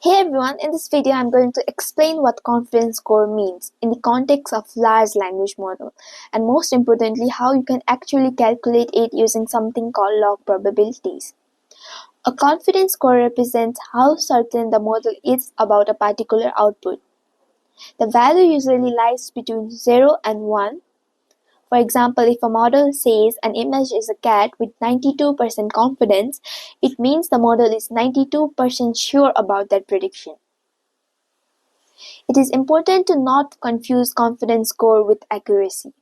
Hey everyone, in this video I'm going to explain what confidence score means in the context of large language model, and most importantly how you can actually calculate it using something called log probabilities. A confidence score represents how certain the model is about a particular output. The value usually lies between 0 and 1. For example, if a model says an image is a cat with 92% confidence, it means the model is 92% sure about that prediction. It is important to not confuse confidence score with accuracy.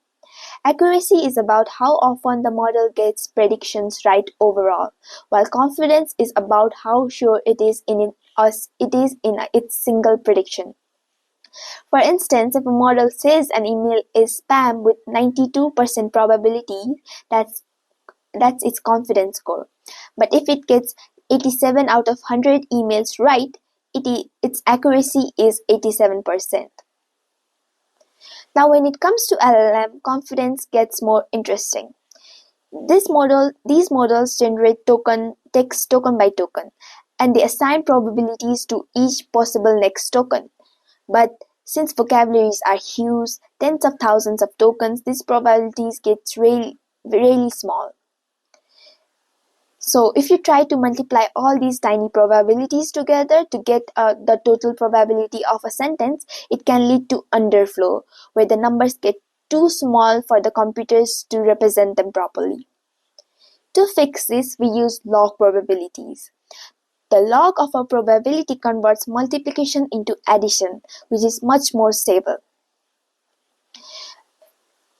Accuracy is about how often the model gets predictions right overall, while confidence is about how sure it is in its single prediction. For instance, if a model says an email is spam with 92% probability, that's its confidence score. But if it gets 87 out of 100 emails right, its accuracy is 87%. Now when it comes to LLM, confidence gets more interesting. These models generate text token by token, and they assign probabilities to each possible next token. But since vocabularies are huge, tens of thousands of tokens, these probabilities get really small. So if you try to multiply all these tiny probabilities together to get the total probability of a sentence, it can lead to underflow, where the numbers get too small for the computers to represent them properly. To fix this, we use log probabilities. The log of a probability converts multiplication into addition, which is much more stable.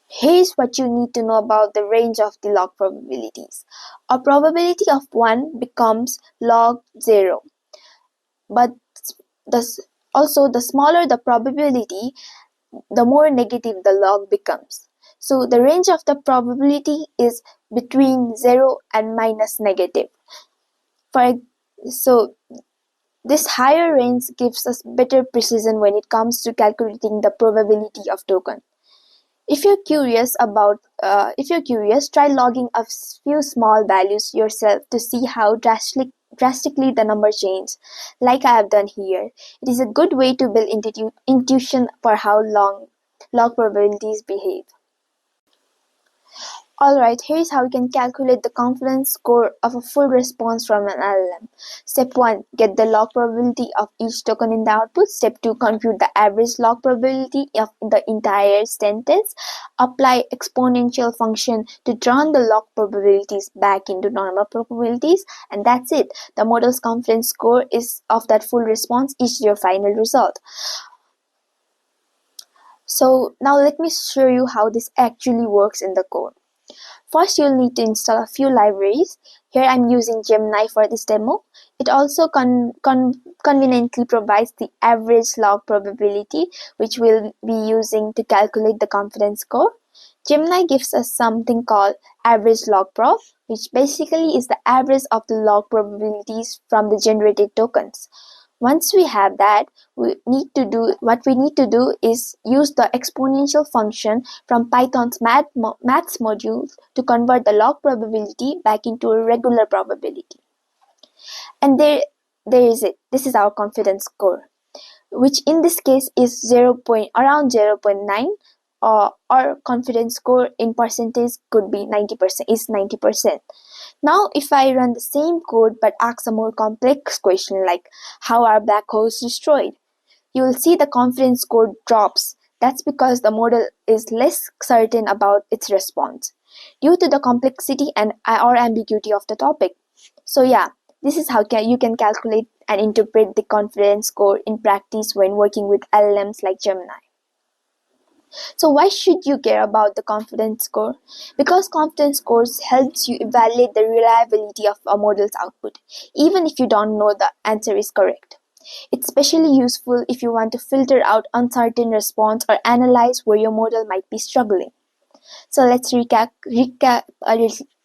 Here's what you need to know about the range of the log probabilities. A probability of 1 becomes log 0. But also the smaller the probability, the more negative the log becomes. So the range of the probability is between 0 and minus negative. So this higher range gives us better precision when it comes to calculating the probability of token. If you're curious, try logging a few small values yourself to see how drastically the number changes, like I have done here. It is a good way to build intuition for how log probabilities behave. Alright, here's how we can calculate the confidence score of a full response from an LLM. Step 1. Get the log probability of each token in the output. Step 2. Compute the average log probability of the entire sentence. Apply exponential function to turn the log probabilities back into normal probabilities. And that's it. The model's confidence score of that full response is your final result. So now let me show you how this actually works in the code. First, you'll need to install a few libraries. Here I'm using Gemini for this demo. It also conveniently provides the average log probability, which we'll be using to calculate the confidence score. Gemini gives us something called average log prob, which basically is the average of the log probabilities from the generated tokens. Once we have that, what we need to do is use the exponential function from Python's maths module to convert the log probability back into a regular probability. And there is it. This is our confidence score, which in this case is around 0.9, or confidence score in percentage could be 90%. Now if I run the same code but ask a more complex question like how are black holes destroyed, you will see the confidence score drops. That's because the model is less certain about its response due to the complexity or ambiguity of the topic. So yeah, this is how you can calculate and interpret the confidence score in practice when working with LLMs like Gemini. So why should you care about the confidence score? Because confidence scores helps you evaluate the reliability of a model's output, even if you don't know the answer is correct. It's especially useful if you want to filter out uncertain response or analyze where your model might be struggling. So let's recap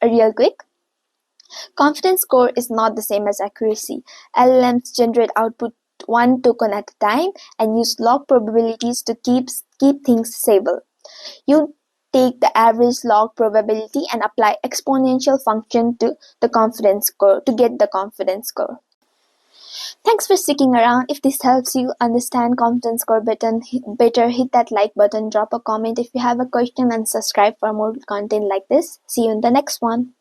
real quick. Confidence score is not the same as accuracy. LLMs generate output one token at a time and use log probabilities to keep things stable. You take the average log probability and apply exponential function to the confidence score to get the confidence score. Thanks for sticking around. If this helps you understand Confidence Score better, hit that like button, drop a comment if you have a question, and subscribe for more content like this. See you in the next one.